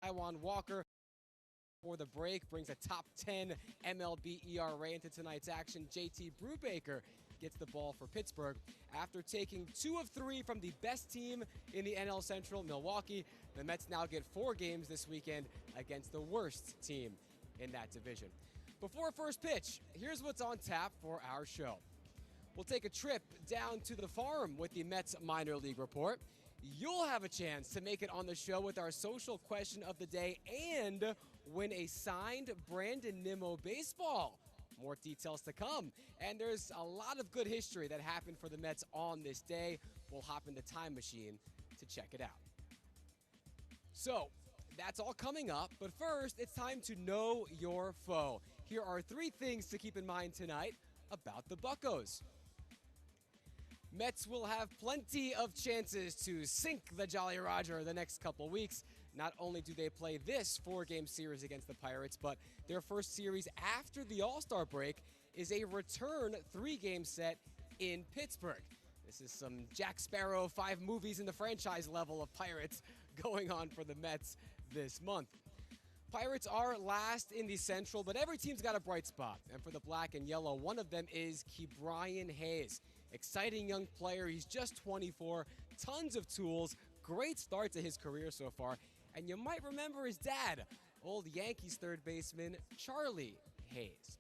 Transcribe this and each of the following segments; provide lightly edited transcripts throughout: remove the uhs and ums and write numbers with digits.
Taiwan Walker for the break brings a top 10 MLB ERA into tonight's action. JT Brubaker gets the ball for Pittsburgh. After taking 2 of 3 from the best team in the NL Central, Milwaukee, the Mets now get 4 games this weekend against the worst team in that division. Before first pitch, here's what's on tap for our show. We'll take a trip down to the farm with the Mets minor league report. You'll have a chance to make it on the show with our social question of the day and win a signed Brandon Nimmo baseball. More details to come. And there's a lot of good history that happened for the Mets on this day. We'll hop in the time machine to check it out. So, that's all coming up. But first, it's time to know your foe. Here are 3 things to keep in mind tonight about the Buccos. Mets will have plenty of chances to sink the Jolly Roger the next couple weeks. Not only do they play this 4-game series against the Pirates, but their first series after the All-Star break is a return 3-game set in Pittsburgh. This is some Jack Sparrow 5 movies in the franchise level of Pirates going on for the Mets this month. Pirates are last in the Central, but every team's got a bright spot. And for the black and yellow, one of them is Ke'Bryan Hayes. Exciting young player. He's just 24. Tons of tools. Great start to his career so far. And you might remember his dad, old Yankees third baseman Charlie Hayes.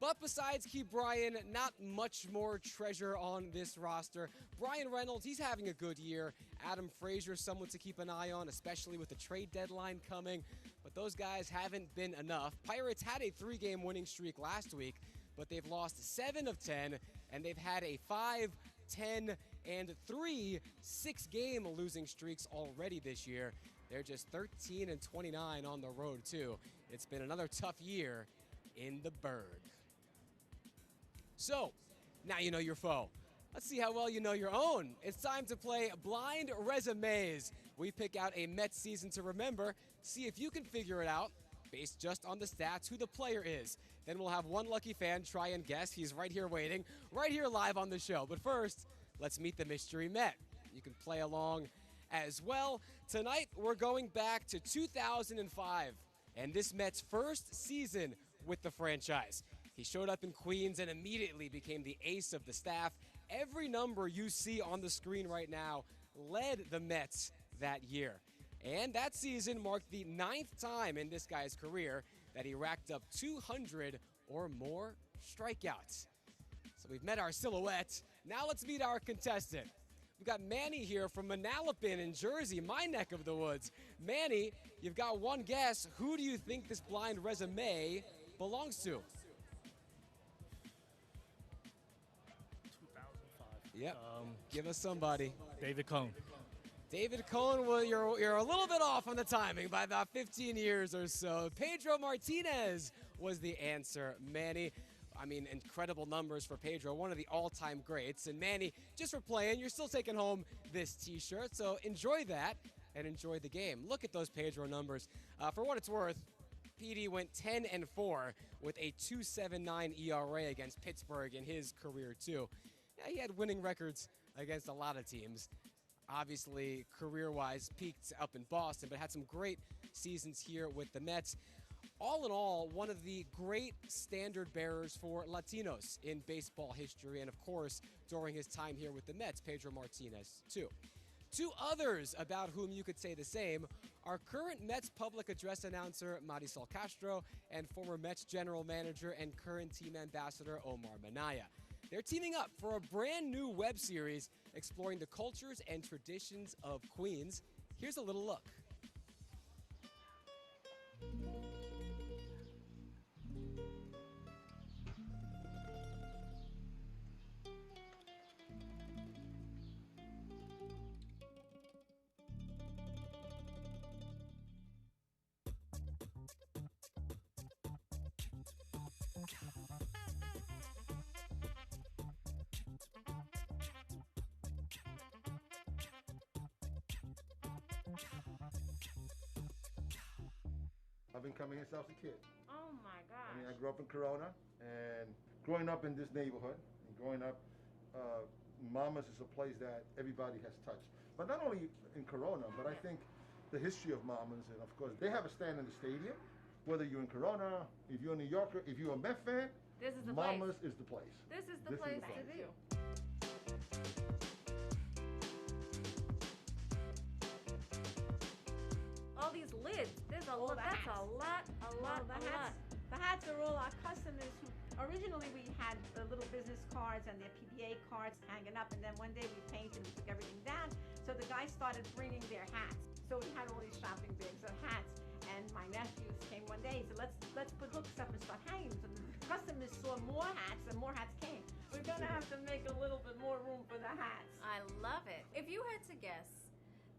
But besides Ke'Bryan, not much more treasure on this roster. Brian Reynolds, he's having a good year. Adam Frazier, someone to keep an eye on, especially with the trade deadline coming. But those guys haven't been enough. Pirates had a 3-game winning streak last week, but they've lost 7 of 10, and they've had a 5, 10, and 3 6-game losing streaks already this year. They're just 13 and 29 on the road, too. It's been another tough year in the Berg. So, now you know your foe. Let's see how well you know your own. It's time to play Blind Resumes. We pick out a Mets season to remember, see if you can figure it out, based just on the stats, who the player is. Then we'll have one lucky fan try and guess. He's right here waiting, right here live on the show. But first, let's meet the mystery Met. You can play along as well. Tonight, we're going back to 2005 and this Mets' first season with the franchise. He showed up in Queens and immediately became the ace of the staff. Every number you see on the screen right now led the Mets that year. And that season marked the 9th time in this guy's career that he racked up 200 or more strikeouts. So we've met our silhouette. Now let's meet our contestant. We've got Manny here from Manalapan in Jersey, my neck of the woods. Manny, you've got one guess. Who do you think this blind resume belongs to? 2005. Yep. Give us somebody. David Cone. David Cone, well, you're a little bit off on the timing by about 15 years or so. Pedro Martinez was the answer, Manny. I mean, incredible numbers for Pedro, one of the all-time greats. And Manny, just for playing, you're still taking home this T-shirt, so enjoy that and enjoy the game. Look at those Pedro numbers. For what it's worth, PD went 10-4 with a 2.79 ERA against Pittsburgh in his career, too. Yeah, he had winning records against a lot of teams. Obviously, career-wise, peaked up in Boston, but had some great seasons here with the Mets. All in all, one of the great standard bearers for Latinos in baseball history, and of course, during his time here with the Mets, Pedro Martinez, too. 2 others about whom you could say the same are current Mets public address announcer Marisol Castro and former Mets general manager and current team ambassador Omar Minaya. They're teaming up for a brand new web series exploring the cultures and traditions of Queens. Here's a little look. I've been coming here since I was a kid. Oh my gosh. I mean, I grew up in Corona, and growing up in this neighborhood, and growing up, Mama's is a place that everybody has touched. But not only in Corona, but I think the history of Mamas, and of course, they have a stand in the stadium. Whether you're in Corona, if you're a New Yorker, if you're a Met fan, This is the Mamas place. is the place. This is the place to be. All these lids. There's a lot. That's a lot. The hats are all our customers who originally we had the little business cards and their PBA cards hanging up, and then one day we painted and took everything down. So the guys started bringing their hats. So we had all these shopping bags of hats. And my nephews came one day. He said, let's put hooks up and start hanging. So the customers saw more hats, and more hats came. We're gonna have to make a little bit more room for the hats. I love it. If you had to guess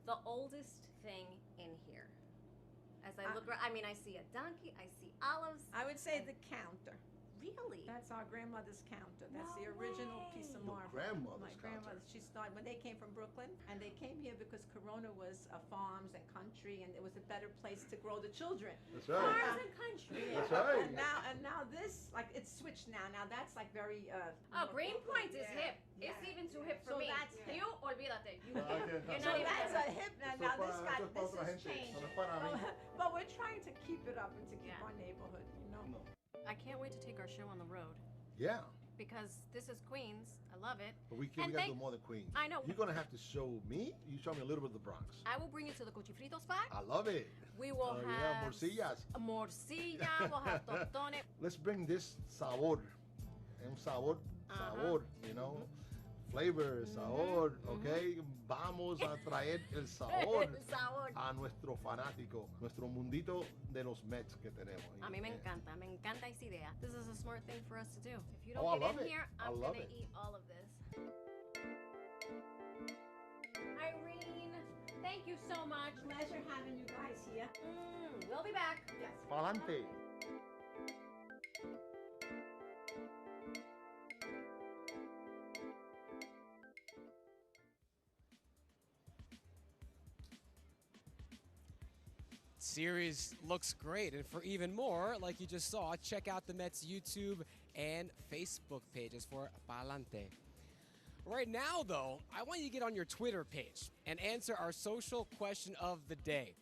the oldest thing in here, as I look around, I mean, I see a donkey, I see olives. I would say the counter. Really? That's our grandmother's counter. That's No the original way. piece of Your marble. grandmother's My counter. grandmother. She started when they came from Brooklyn, and they came here because Corona was farms and country, and it was a better place to grow the children. That's right. Farms and country. That's right. And now this, like, it's switched now. Now that's like very. Oh, Greenpoint is hip. Yeah. It's even too hip for So me. that's hip. You, olvídate. You, Okay. you're So not even that's hip. a hip now. Eso Now pa- this got eso es pa this otra is gente, changed. eso no es para mí. But we're trying to keep it up and to keep Yeah. our neighborhood. You know. No. I can't wait to take our show on the road Yeah, because this is Queens. I love it. but we And gotta they- do more than Queens. I know. You're gonna have to show me. You show me a little bit of the Bronx. I will bring you to the Cuchifrito spot. I love it. We will Oh, yeah, have morcillas. Morcilla. We'll have tostones. Let's bring this sabor. Un sabor, sabor, you know. Flavor, sabor, okay? Vamos a traer el sabor Sabor. a nuestro fanático, nuestro mundito de los Mets que tenemos. A mí me encanta esa idea. This is a smart thing for us to do. If you don't Oh, I get love in it. here, I I'm love gonna it. eat all of this. Irene, thank you so much. Pleasure having you guys here. We'll be back. Yes. Pa'lante. Series looks great, and for even more, like you just saw, check out the Mets YouTube and Facebook pages for Pa'lante. Right now, though, I want you to get on your Twitter page and answer our social question of the day.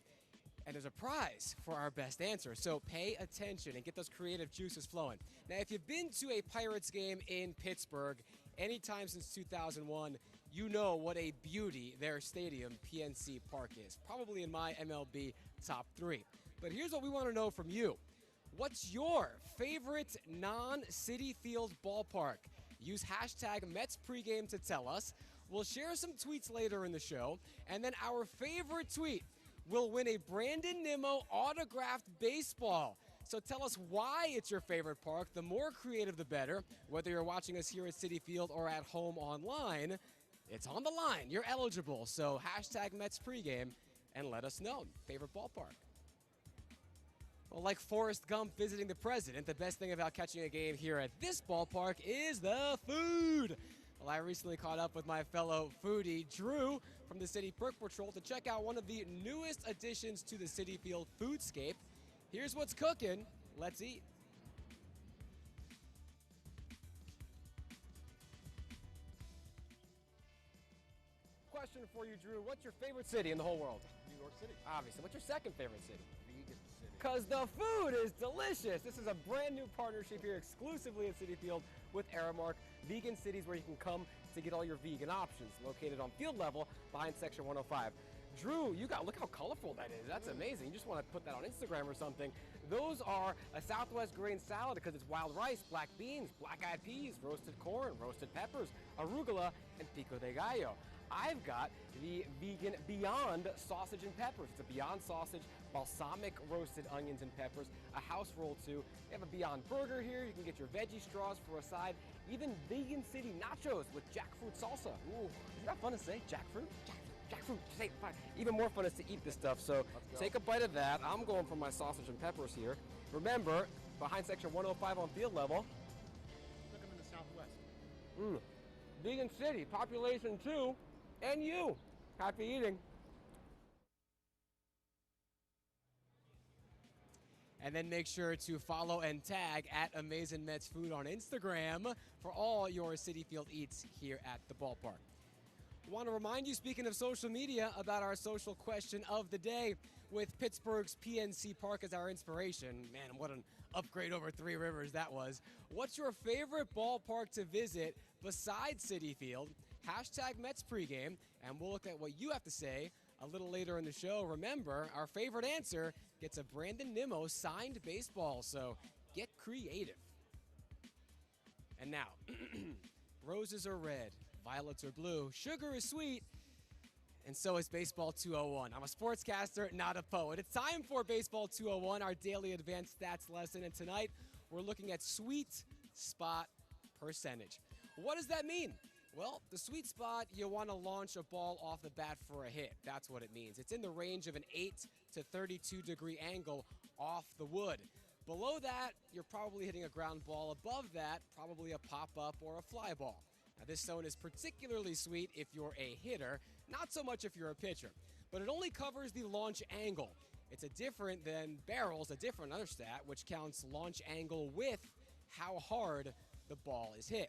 And there's a prize for our best answer, so pay attention and get those creative juices flowing. Now, if you've been to a Pirates game in Pittsburgh anytime since 2001, you know what a beauty their stadium, PNC Park, is. Probably in my MLB top 3. But here's what we want to know from you. What's your favorite non-Citi Field ballpark? Use hashtag Mets pregame to tell us. We'll share some tweets later in the show, and then our favorite tweet will win a Brandon Nimmo autographed baseball. So tell us why it's your favorite park. The more creative, the better. Whether you're watching us here at Citi Field or at home online, it's on the line. You're eligible. So hashtag Mets pregame and let us know. Favorite ballpark. Well, like Forrest Gump visiting the president, the best thing about catching a game here at this ballpark is the food. Well, I recently caught up with my fellow foodie, Drew, from the City Perk Patrol to check out one of the newest additions to the Citi Field foodscape. Here's what's cooking. Let's eat. Question for you, Drew. What's your favorite city in the whole world? New York City. Obviously. What's your second favorite city? Vegan City. Because the food is delicious. This is a brand new partnership here exclusively at Citi Field with Aramark. Vegan Cities, where you can come to get all your vegan options, located on field level behind section 105. Drew, look how colorful that is. That's amazing. You just want to put that on Instagram or something. Those are a Southwest grain salad because it's wild rice, black beans, black-eyed peas, roasted corn, roasted peppers, arugula, and pico de gallo. I've got the vegan Beyond sausage and peppers. It's a Beyond sausage, balsamic roasted onions and peppers, a house roll too. We have a Beyond burger here. You can get your veggie straws for a side. Even Vegan City nachos with jackfruit salsa. Ooh, isn't that fun to say? Jackfruit? Jackfruit. Say it fine. Even more fun is to eat this stuff. So take a bite of that. I'm going for my sausage and peppers here. Remember, behind section 105 on field level. Look, I'm in the Southwest. Vegan City, population 2, and you. Happy eating. And then make sure to follow and tag at Amazing Mets Food on Instagram for all your Citi Field eats here at the ballpark. Want to remind you, speaking of social media, about our social question of the day with Pittsburgh's PNC Park as our inspiration. Man, what an upgrade over Three Rivers that was. What's your favorite ballpark to visit besides Citi Field? Hashtag Mets pregame, and we'll look at what you have to say a little later in the show. Remember, our favorite answer gets a Brandon Nimmo signed baseball, so get creative. And now, roses are red, violets are blue, sugar is sweet, and so is Baseball 201. I'm a sportscaster, not a poet. It's time for Baseball 201, our daily advanced stats lesson, and tonight we're looking at sweet spot percentage. What does that mean? Well, the sweet spot, you want to launch a ball off the bat for a hit. That's what it means. It's in the range of an 8 to 32 degree angle off the wood. Below that, you're probably hitting a ground ball. Above that, probably a pop-up or a fly ball. Now, this zone is particularly sweet if you're a hitter, not so much if you're a pitcher. But it only covers the launch angle. It's a different than barrels, a different other stat, which counts launch angle with how hard the ball is hit.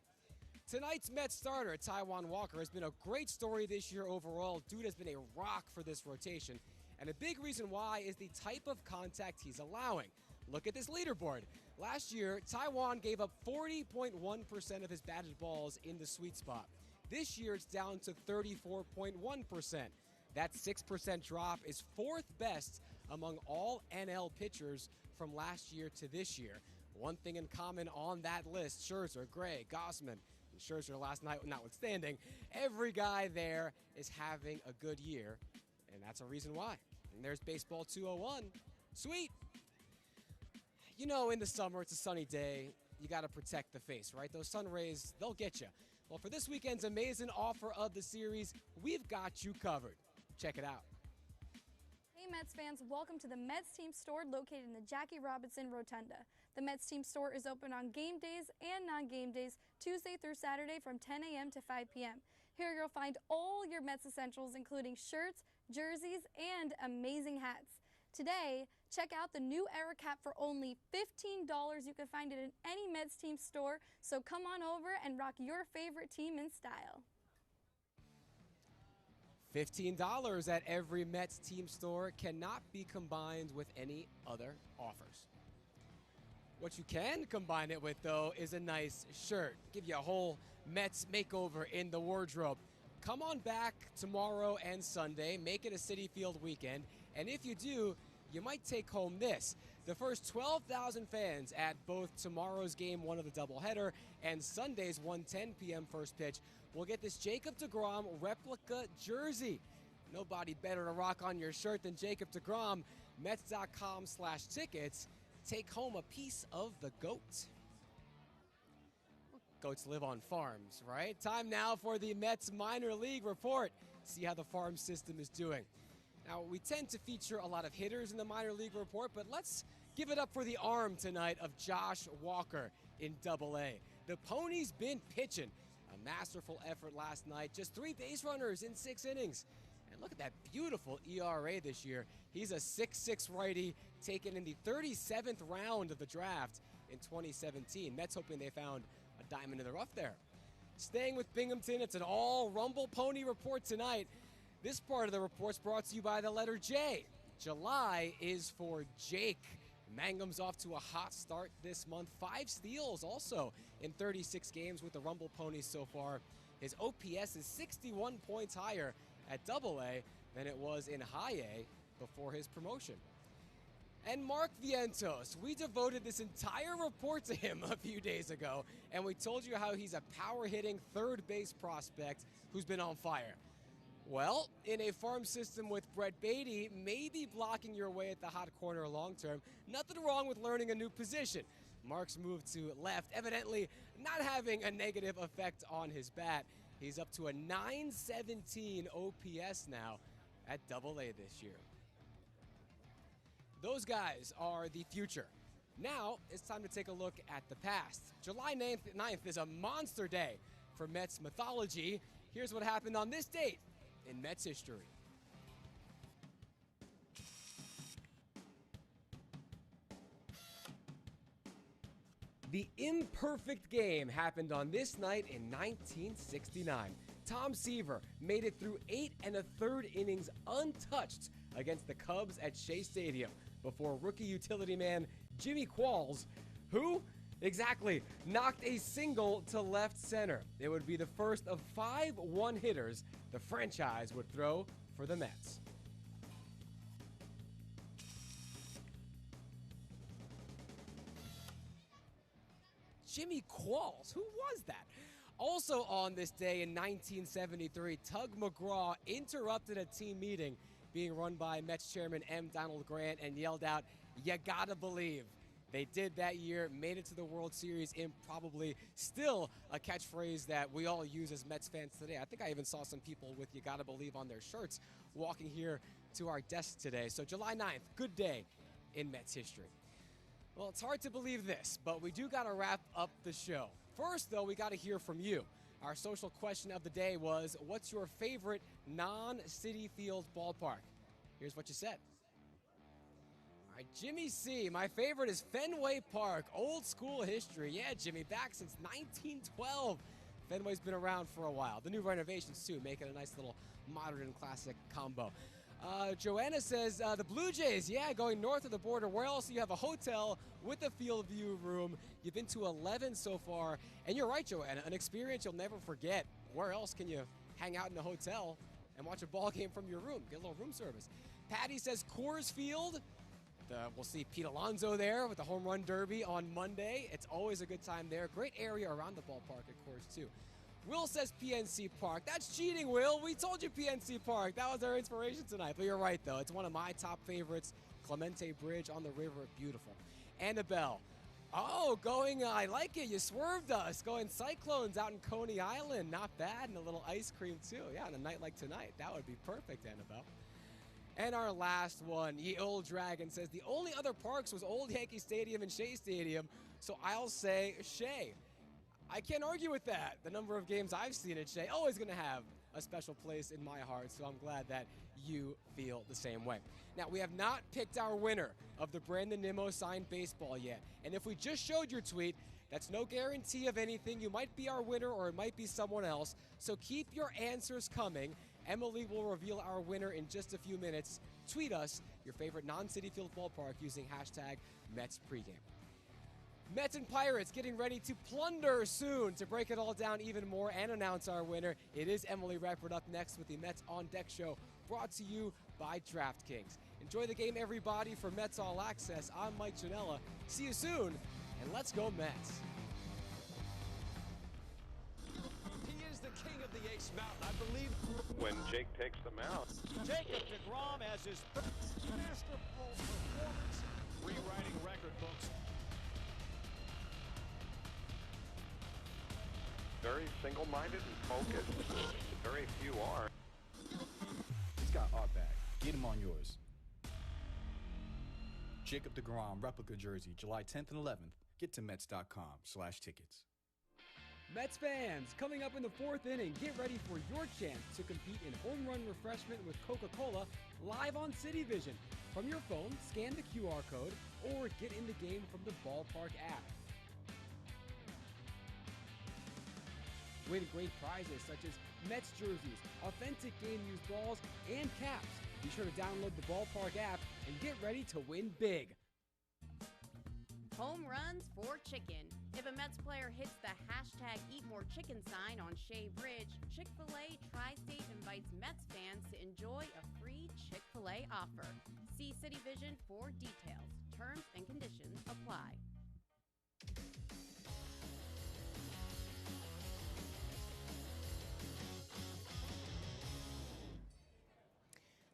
Tonight's Mets starter, Taijuan Walker, has been a great story this year overall. Dude has been a rock for this rotation. And a big reason why is the type of contact he's allowing. Look at this leaderboard. Last year, Taijuan gave up 40.1% of his batted balls in the sweet spot. This year, it's down to 34.1%. That 6% drop is fourth best among all NL pitchers from last year to this year. One thing in common on that list, Scherzer, Gray, Gossman, and Scherzer last night notwithstanding, every guy there is having a good year, and that's a reason why. And there's Baseball 201. Sweet. You know, in the summer, it's a sunny day. You got to protect the face, right? Those sun rays, they'll get you. Well, for this weekend's amazing offer of the series, we've got you covered. Check it out. Hey Mets fans, welcome to the Mets Team Store located in the Jackie Robinson Rotunda. The Mets Team Store is open on game days and non-game days, Tuesday through Saturday from 10 a.m. to 5 p.m. Here you'll find all your Mets essentials, including shirts, jerseys, and amazing hats. Today, check out the new Era Cap for only $15. You can find it in any Mets Team Store, so come on over and rock your favorite team in style. $15 at every Mets Team Store cannot be combined with any other offers. What you can combine it with, though, is a nice shirt. Give you a whole Mets makeover in the wardrobe. Come on back tomorrow and Sunday. Make it a Citi Field weekend. And if you do, you might take home this. The first 12,000 fans at both tomorrow's Game 1 of the doubleheader and Sunday's 1:10 p.m. first pitch will get this Jacob deGrom replica jersey. Nobody better to rock on your shirt than Jacob deGrom. Mets.com/tickets. Take home a piece of the goat. Goats live on farms, right? Time now for the Mets minor league report. See how the farm system is doing. Now, we tend to feature a lot of hitters in the minor league report, but let's give it up for the arm tonight of Josh Walker in Double-A. The Pony's been pitching. A masterful effort last night. Just 3 base runners in 6 innings. And look at that beautiful ERA this year. He's a 6'6" righty taken in the 37th round of the draft in 2017. Mets hoping they found a diamond in the rough there. Staying with Binghamton, it's an all Rumble Pony report tonight. This part of the report's brought to you by the letter J. July is for Jake. Mangum's off to a hot start this month. 5 steals also in 36 games with the Rumble Ponies so far. His OPS is 61 points higher at Double-A than it was in High A before his promotion. And Mark Vientos, we devoted this entire report to him a few days ago, and we told you how he's a power-hitting third base prospect who's been on fire. Well, in a farm system with Brett Beatty, maybe blocking your way at the hot corner long term, nothing wrong with learning a new position. Mark's move to left, evidently not having a negative effect on his bat. He's up to a .917 OPS now at Double-A this year. Those guys are the future. Now, it's time to take a look at the past. July 9th is a monster day for Mets mythology. Here's what happened on this date in Mets history. The imperfect game happened on this night in 1969. Tom Seaver made it through 8 1/3 innings untouched against the Cubs at Shea Stadium before rookie utility man Jimmy Qualls, who exactly knocked a single to left center. It would be the first of 5 one-hitters the franchise would throw for the Mets. Jimmy Qualls, who was that? Also on this day in 1973, Tug McGraw interrupted a team meeting being run by Mets chairman M. Donald Grant and yelled out, "You gotta believe." They did that year, made it to the World Series in probably still a catchphrase that we all use as Mets fans today. I think I even saw some people with "You gotta believe" on their shirts walking here to our desk today. So July 9th, good day in Mets history. Well, it's hard to believe this, but we do got to wrap up the show. First, though, we got to hear from you. Our social question of the day was, what's your favorite non-Citi Field ballpark? Here's what you said. All right, Jimmy C., my favorite is Fenway Park, old school history. Yeah, Jimmy, back since 1912. Fenway's been around for a while. The new renovations, too, make it a nice little modern and classic combo. Joanna says the Blue Jays, yeah, going north of the border. Where else do you have a hotel with a field view room? You've been to 11 so far. And you're right, Joanna, an experience you'll never forget. Where else can you hang out in a hotel and watch a ball game from your room? Get a little room service. Patty says Coors Field. We'll see Pete Alonso there with the home run derby on Monday. It's always a good time there. Great area around the ballpark at Coors, too. Will says PNC Park. That's cheating, Will. We told you PNC Park. That was our inspiration tonight. But you're right, though. It's one of my top favorites. Clemente Bridge on the river. Beautiful. Annabelle. Oh, I like it. You swerved us. Going Cyclones out in Coney Island. Not bad. And a little ice cream, too. Yeah, on a night like tonight. That would be perfect, Annabelle. And our last one, Ye Old Dragon, says the only other parks was Old Yankee Stadium and Shea Stadium. So I'll say Shea. I can't argue with that. The number of games I've seen at Shea, always going to have a special place in my heart, so I'm glad that you feel the same way. Now, we have not picked our winner of the Brandon Nimmo signed baseball yet, and if we just showed your tweet, that's no guarantee of anything. You might be our winner or it might be someone else, so keep your answers coming. Emily will reveal our winner in just a few minutes. Tweet us your favorite non-Citi Field ballpark using hashtag #MetsPregame. Mets and Pirates getting ready to plunder soon. To break it all down even more and announce our winner, it is Emily Rappert up next with the Mets On Deck show, brought to you by DraftKings. Enjoy the game, everybody. For Mets All Access, I'm Mike Janella. See you soon, and let's go Mets. He is the king of the Ace Mountain, I believe. When Jake takes the mound. Jacob deGrom has his masterful performance, rewriting record books. Very single-minded and focused. Very few are. He's got our back. Get him on yours. Jacob deGrom replica jersey, July 10th and 11th. Get to Mets.com/tickets. Mets fans, coming up in the 4th inning, get ready for your chance to compete in home run refreshment with Coca-Cola live on Citi Vision. From your phone, scan the QR code or get in the game from the Ballpark app. Win great prizes such as Mets jerseys, authentic game-used balls, and caps. Be sure to download the Ballpark app and get ready to win big. Home runs for chicken. If a Mets player hits the hashtag #EatMoreChicken sign on Shea Bridge, Chick-fil-A Tri-State invites Mets fans to enjoy a free Chick-fil-A offer. See Citi Vision for details. Terms and conditions apply.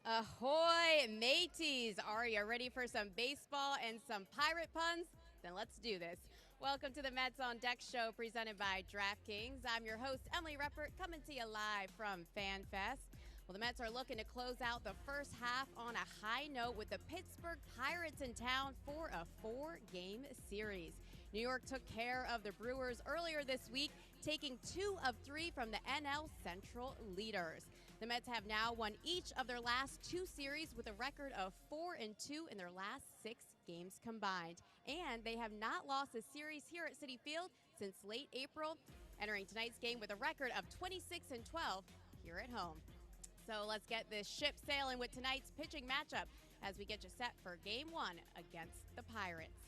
Ahoy, mateys! Are you ready for some baseball and some pirate puns? Then let's do this. Welcome to the Mets On Deck show presented by DraftKings. I'm your host, Emily Rappert, coming to you live from FanFest. Well, the Mets are looking to close out the first half on a high note with the Pittsburgh Pirates in town for a 4-game series. New York took care of the Brewers earlier this week, taking 2 of 3 from the NL Central leaders. The Mets have now won each of their last 2 series with a record of 4-2 in their last 6 games combined. And they have not lost a series here at Citi Field since late April entering tonight's game with a record of 26-12 here at home. So let's get this ship sailing with tonight's pitching matchup as we get you set for Game 1 against the Pirates.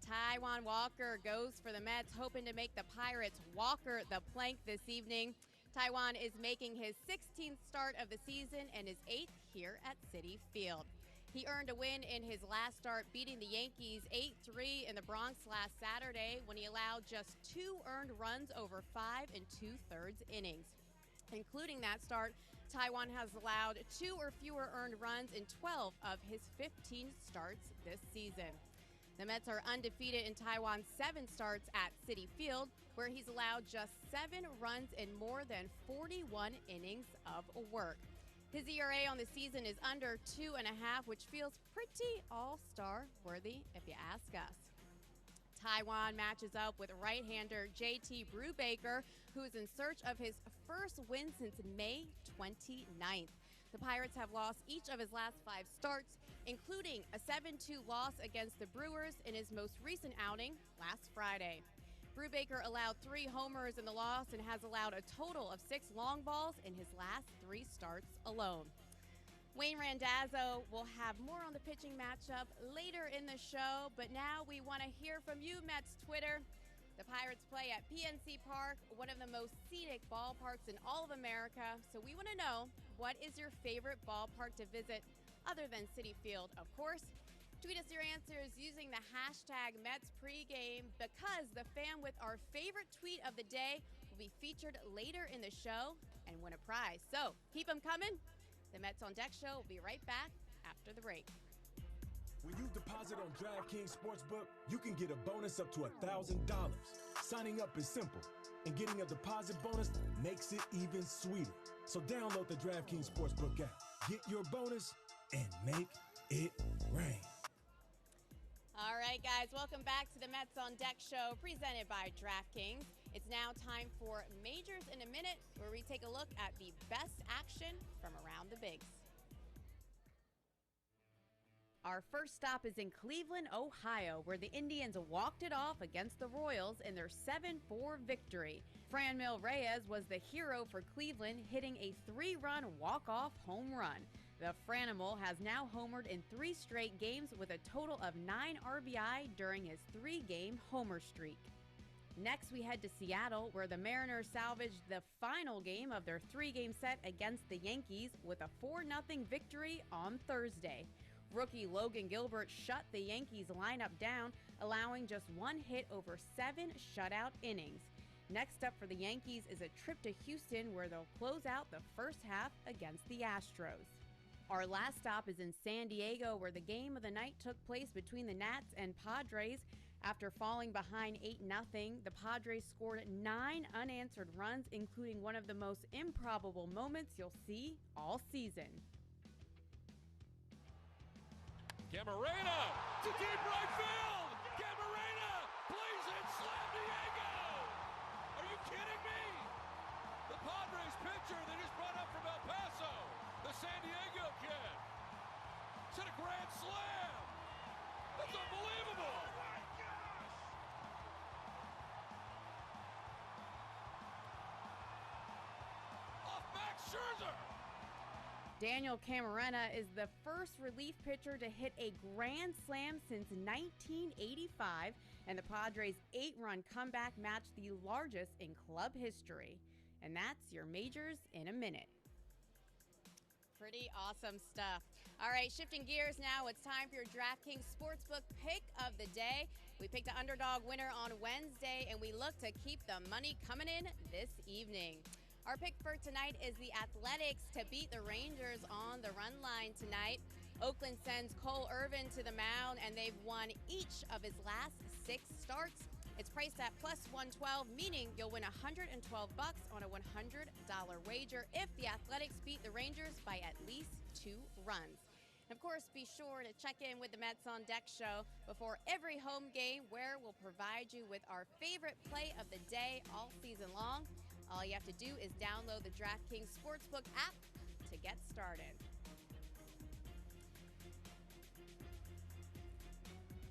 Taijuan Walker goes for the Mets, hoping to make the Pirates walker the plank this evening. Taijuan is making his 16th start of the season and his 8th here at Citi Field. He earned a win in his last start, beating the Yankees 8-3 in the Bronx last Saturday when he allowed just 2 earned runs over 5 2/3 innings. Including that start, Taijuan has allowed 2 or fewer earned runs in 12 of his 15 starts this season. The Mets are undefeated in Taijuan's 7 starts at Citi Field, where he's allowed just 7 runs in more than 41 innings of work. His ERA on the season is under 2.5, which feels pretty all-star worthy if you ask us. Taijuan matches up with right-hander JT Brubaker, who is in search of his first win since May 29th. The Pirates have lost each of his last 5 starts, including a 7-2 loss against the Brewers in his most recent outing last Friday. Brubaker allowed 3 homers in the loss and has allowed a total of 6 long balls in his last 3 starts alone. Wayne Randazzo will have more on the pitching matchup later in the show, but now we want to hear from you, Mets Twitter. The Pirates play at PNC Park, one of the most scenic ballparks in all of America, so we want to know, what is your favorite ballpark to visit other than Citi Field, of course? Tweet us your answers using the hashtag #MetsPregame, because the fan with our favorite tweet of the day will be featured later in the show and win a prize. So keep them coming. The Mets on Deck show will be right back after the break. When you deposit on DraftKings Sportsbook, you can get a bonus up to $1,000. Signing up is simple, and getting a deposit bonus makes it even sweeter. So download the DraftKings Sportsbook app, get your bonus, and make it rain. All right, guys, welcome back to the Mets on Deck show presented by DraftKings. It's now time for Majors in a Minute, where we take a look at the best action from around the bigs. Our first stop is in Cleveland, Ohio, where the Indians walked it off against the Royals in their 7-4 victory. Franmil Reyes was the hero for Cleveland, hitting a 3-run walk-off home run. The Franimal has now homered in 3 straight games with a total of 9 RBI during his 3-game homer streak. Next, we head to Seattle, where the Mariners salvaged the final game of their 3-game set against the Yankees with a 4-0 victory on Thursday. Rookie Logan Gilbert shut the Yankees lineup down, allowing just 1 hit over 7 shutout innings. Next up for the Yankees is a trip to Houston, where they'll close out the first half against the Astros. Our last stop is in San Diego, where the game of the night took place between the Nats and Padres. After falling behind 8-0, the Padres scored 9 unanswered runs, including one of the most improbable moments you'll see all season. Camarena to deep right field. Camarena plays it, slam Diego. Are you kidding me? The Padres pitcher they just brought up from El Paso, the San Diego kid. It's a grand slam. That's unbelievable. Oh my gosh. Off Max Scherzer. Daniel Camarena is the first relief pitcher to hit a grand slam since 1985, and the Padres' 8-run comeback matched the largest in club history. And that's your Majors in a Minute. Pretty awesome stuff. All right, shifting gears now, it's time for your DraftKings Sportsbook pick of the day. We picked an underdog winner on Wednesday, and we look to keep the money coming in this evening. Our pick for tonight is the Athletics to beat the Rangers on the run line tonight. Oakland sends Cole Irvin to the mound, and they've won each of his last 6 starts. It's priced at plus 112, meaning you'll win $112 on a $100 wager if the Athletics beat the Rangers by at least 2 runs. And of course, be sure to check in with the Mets on Deck show before every home game, where we'll provide you with our favorite play of the day all season long. All you have to do is download the DraftKings Sportsbook app to get started.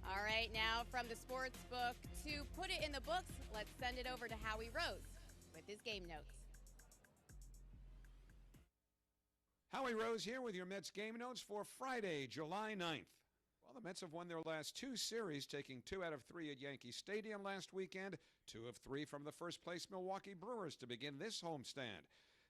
All right, right, now from the sports book to put it in the books, let's send it over to Howie Rose with his game notes. Howie Rose here with your Mets game notes for Friday, July 9th. Well, the Mets have won their last 2 series, taking 2 out of 3 at Yankee Stadium last weekend, 2 of 3 from the first-place Milwaukee Brewers to begin this homestand.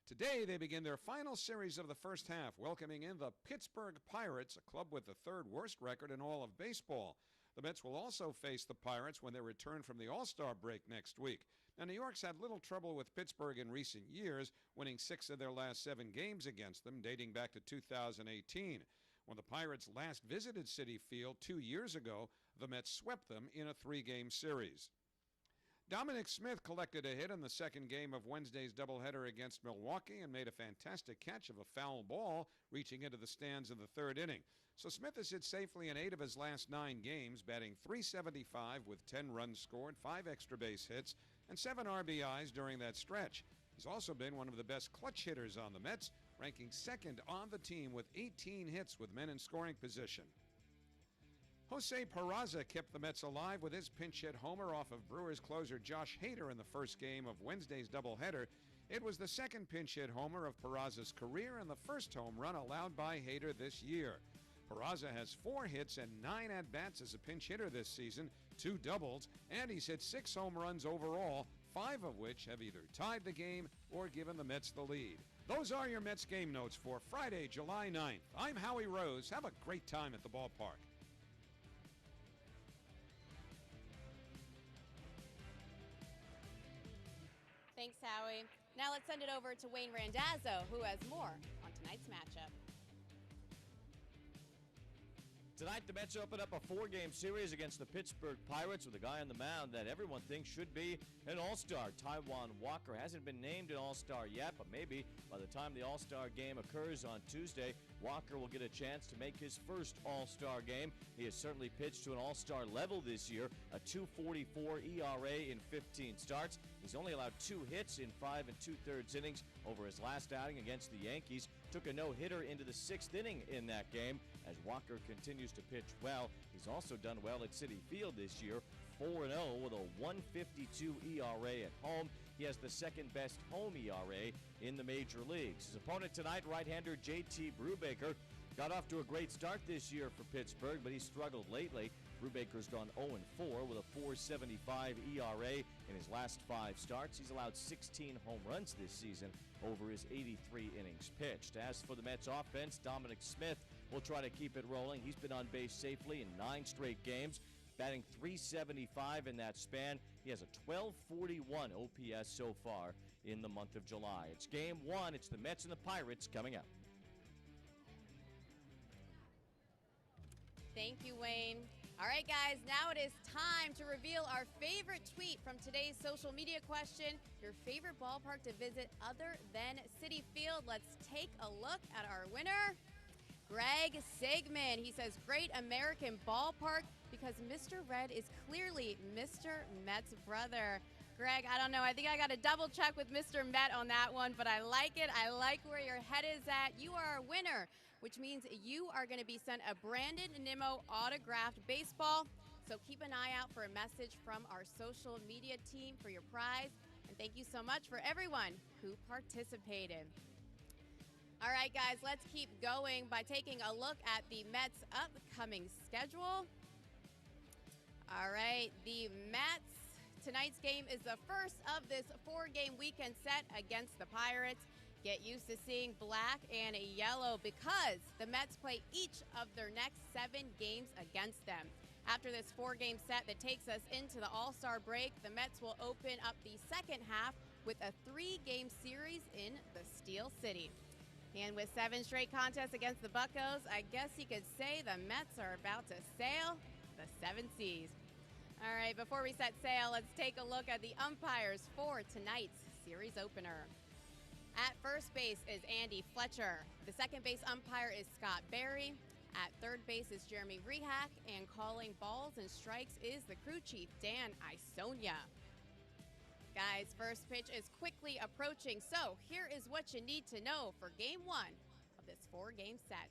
Today, they begin their final series of the first half, welcoming in the Pittsburgh Pirates, a club with the 3rd worst record in all of baseball. The Mets will also face the Pirates when they return from the All-Star break next week. Now, New York's had little trouble with Pittsburgh in recent years, winning 6 of their last 7 games against them, dating back to 2018. When the Pirates last visited Citi Field 2 years ago, the Mets swept them in a 3-game series. Dominic Smith collected a hit in the second game of Wednesday's doubleheader against Milwaukee and made a fantastic catch of a foul ball, reaching into the stands in the 3rd inning. So Smith has hit safely in 8 of his last 9 games, batting .375 with 10 runs scored, 5 extra base hits, and 7 RBIs during that stretch. He's also been one of the best clutch hitters on the Mets, ranking 2nd on the team with 18 hits with men in scoring position. Jose Peraza kept the Mets alive with his pinch hit homer off of Brewers closer Josh Hader in the first game of Wednesday's doubleheader. It was the 2nd pinch hit homer of Peraza's career and the first home run allowed by Hader this year. Peraza has 4 hits and 9 at-bats as a pinch hitter this season, 2 doubles, and he's hit 6 home runs overall, 5 of which have either tied the game or given the Mets the lead. Those are your Mets game notes for Friday, July 9th. I'm Howie Rose. Have a great time at the ballpark. Thanks, Howie. Now let's send it over to Wayne Randazzo, who has more on tonight's matchup. Tonight, the Mets open up a 4-game series against the Pittsburgh Pirates with a guy on the mound that everyone thinks should be an All-Star. Taijuan Walker hasn't been named an All-Star yet, but maybe by the time the All-Star game occurs on Tuesday, Walker will get a chance to make his first All-Star game. He has certainly pitched to an All-Star level this year, a 2.44 ERA in 15 starts. He's only allowed 2 hits in 5 2/3 innings over his last outing against the Yankees. Took a no-hitter into the 6th inning in that game as Walker continues to pitch well. He's also done well at Citi Field this year, 4-0 with a 1.52 ERA at home. He has the 2nd best home ERA in the major leagues. His opponent tonight, right-hander JT Brubaker, got off to a great start this year for Pittsburgh, but he struggled lately. Brubaker's gone 0-4 with a 4.75 ERA in his last 5 starts. He's allowed 16 home runs this season over his 83 innings pitched. As for the Mets offense, Dominic Smith will try to keep it rolling. He's been on base safely in 9 straight games, batting .375 in that span. He has a 1241 OPS so far in the month of July. It's game 1. It's the Mets and the Pirates coming up. Thank you, Wayne. All right, guys, now it is time to reveal our favorite tweet from today's social media question, your favorite ballpark to visit other than Citi Field. Let's take a look at our winner, Greg Sigmund. He says, great American ballpark because Mr. Red is clearly Mr. Met's brother. Greg, I don't know. I think I got to double check with Mr. Met on that one, but I like it. I like where your head is at. You are our winner, which means you are going to be sent a Brandon Nimmo autographed baseball. So keep an eye out for a message from our social media team for your prize. And thank you so much for everyone who participated. All right, guys, let's keep going by taking a look at the Mets' upcoming schedule. All right, the Mets. Tonight's game is the first of this 4-game weekend set against the Pirates. Get used to seeing black and yellow because the Mets play each of their next 7 games against them. After this 4-game set that takes us into the All-Star break, the Mets will open up the second half with a 3-game series in the Steel City. And with 7 straight contests against the Buccos, I guess you could say the Mets are about to sail the 7 seas. All right, before we set sail, let's take a look at the umpires for tonight's series opener. At first base is Andy Fletcher. The second base umpire is Scott Berry. At third base is Jeremy Rehak. And calling balls and strikes is the crew chief, Dan Isonia. Guys, first pitch is quickly approaching, so here is what you need to know for game 1 of this 4-game set.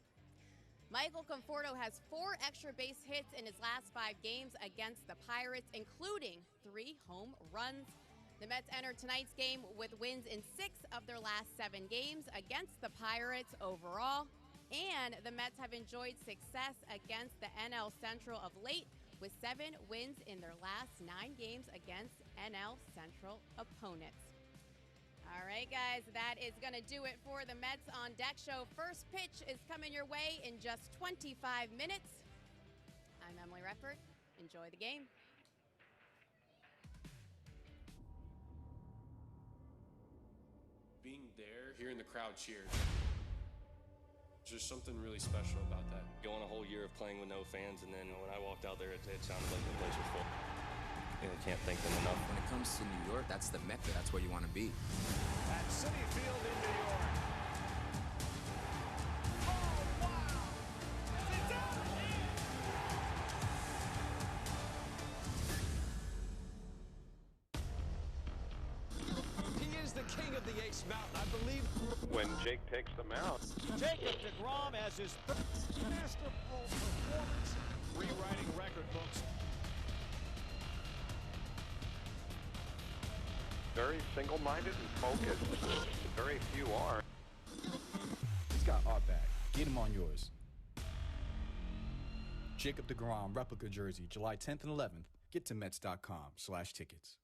Michael Conforto has 4 extra base hits in his last 5 games against the Pirates, including 3 home runs. The Mets enter tonight's game with wins in 6 of their last 7 games against the Pirates overall. And the Mets have enjoyed success against the NL Central of late with 7 wins in their last 9 games against NL Central opponents. All right, guys, that is going to do it for the Mets on Deck Show. First pitch is coming your way in just 25 minutes. I'm Emily Reppert. Enjoy the game. Being there, hearing the crowd cheer, there's just something really special about that. Going a whole year of playing with no fans, and then when I walked out there, it sounded like the place was full. I can't thank them enough. When it comes to New York, that's the Mecca. That's where you want to be. At Citi Field in New York. He is the king of the Ace Mountain, I believe. When Jake takes them out. Jacob deGrom has his Masterful performance, rewriting record books. Very single-minded and focused. Very few are. He's got our back. Get him on yours. Jacob deGrom replica jersey, July 10th and 11th. Get to Mets.com/tickets.